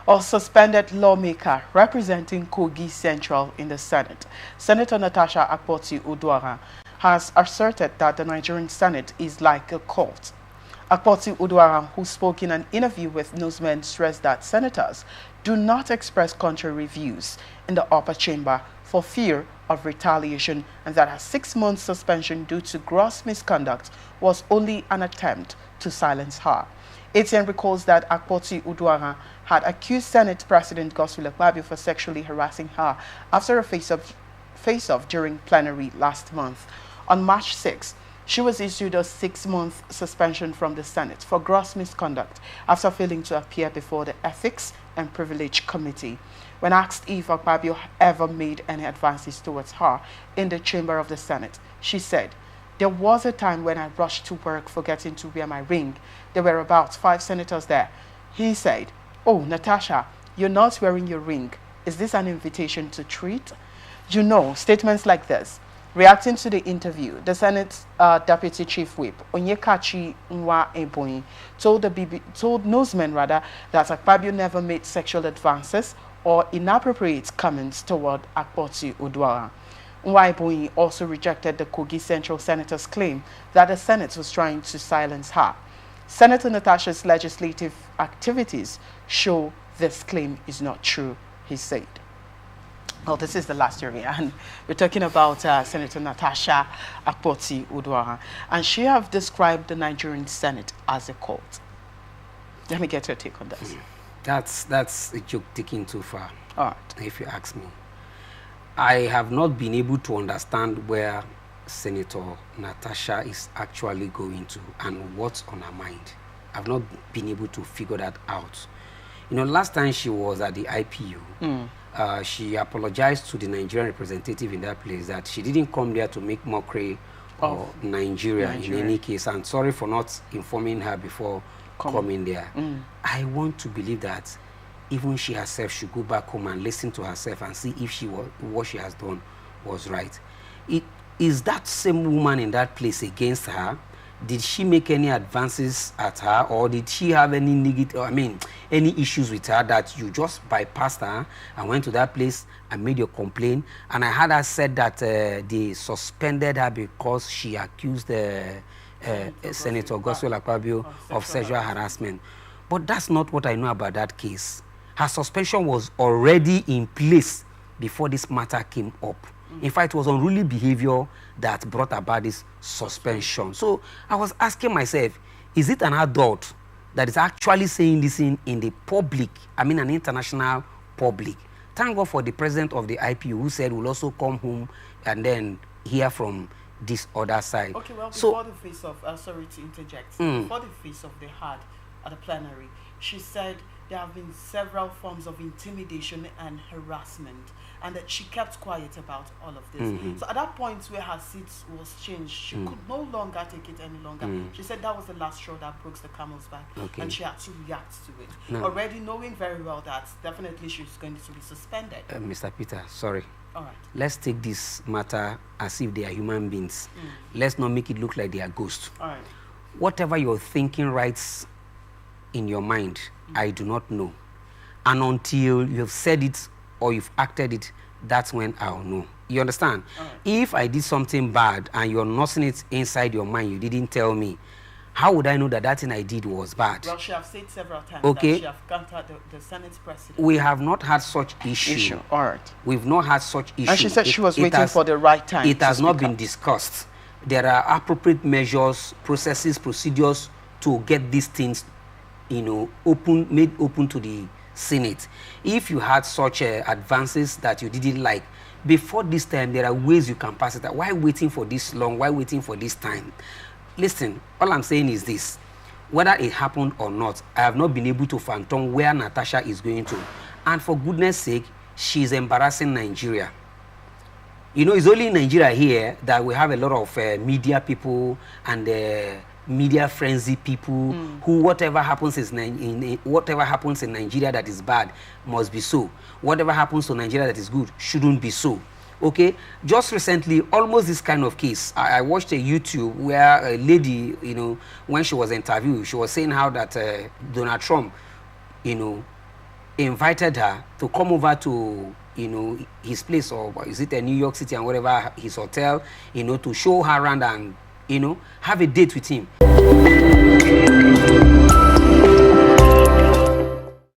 Or suspended lawmaker representing Kogi Central in the Senate, Senator Natasha Akpoti-Uduaghan, has asserted that the Nigerian Senate is like a cult. Akpoti-Uduaghan, who spoke in an interview with newsmen, stressed that senators do not express contrary views in the upper chamber for fear of retaliation, and that a 6-month suspension due to gross misconduct was only an attempt to silence her. ATN recalls that Akpoti-Uduaghan had accused Senate President Godswill Akpabio for sexually harassing her after a face-off during plenary last month. On March 6, she was issued a 6-month suspension from the Senate for gross misconduct after failing to appear before the Ethics and Privilege Committee. When asked if Akpabio ever made any advances towards her in the chamber of the Senate, she said, "There was a time when I rushed to work forgetting to wear my ring. There were about 5 senators there." He said, "Oh, Natasha, you're not wearing your ring. Is this an invitation to treat?" You know, statements like this. Reacting to the interview, the Senate's Deputy Chief Whip, Onyekachi Nwa-Ebonyi, told newsmen that Akpabio never made sexual advances or inappropriate comments toward Akpoti-Uduaghan. Nwa-Ebonyi also rejected the Kogi Central Senator's claim that the Senate was trying to silence her. Senator Natasha's legislative activities show this claim is not true, he said. Well, this is the last area, and we're talking about Senator Natasha Akpoti-Uduaghan, and she have described the Nigerian Senate as a cult. Let me get your take on this. That's a joke taken too far, all right, if you ask me. I have not been able to understand where Senator Natasha is actually going to and what's on her mind. I've not been able to figure that out. You know, last time she was at the IPU, she apologized to the Nigerian representative in that place that she didn't come there to make mockery of Nigeria in any case, and sorry for not informing her before coming there. I want to believe that even she herself should go back home and listen to herself and see if what she has done was right. Is that same woman in that place against her? Did she make any advances at her, or did she have any any issues with her that you just bypassed her and went to that place and made your complaint? And I had her said that they suspended her because she accused Senator Godswill Akpabio of sexual harassment. But that's not what I know about that case. Her suspension was already in place before this matter came up. In fact, it was unruly behavior that brought about this suspension. So I was asking myself, is it an adult that is actually saying this in the public, an international public? Thank God for the president of the IPU who said we'll also come home and then hear from this other side. Okay, well, before the face of, sorry to interject, before the face of the HAD at the plenary, she said there have been several forms of intimidation and harassment, and that she kept quiet about all of this. So at that point where her seat was changed, she could no longer take it any longer. She said that was the last straw that broke the camel's back, and she had to react to it. Already knowing very well that definitely she's going to be suspended. Mr. Peter, sorry. All right. Let's take this matter as if they are human beings. Let's not make it look like they are ghosts. All right. Whatever you're thinking writes in your mind, I do not know. And until you've said it or you've acted it, that's when I'll know. You understand? Right. If I did something bad and you're nursing it inside your mind, you didn't tell me, how would I know that that thing I did was bad? Well, she has said several times that she has contacted the Senate president. We have not had such issue. All right. We've not had such issue. And she said she was waiting for the right time. It has not been discussed. There are appropriate measures, processes, procedures to get these things, made open to the Senate. If you had such advances that you didn't like, before this time, there are ways you can pass it. Why waiting for this long? Why waiting for this time? Listen, all I'm saying is this. Whether it happened or not, I have not been able to fathom where Natasha is going to. And for goodness sake, she's embarrassing Nigeria. It's only in Nigeria here that we have a lot of media people and media frenzy people who whatever happens in Nigeria that is bad must be so. Whatever happens to Nigeria that is good shouldn't be so. Okay, just recently, almost this kind of case, I watched a YouTube where a lady, when she was interviewed, she was saying how that Donald Trump, invited her to come over to, you know, his place, or is it a New York City and whatever, his hotel, you know, to show her around and, you know, have a date with him.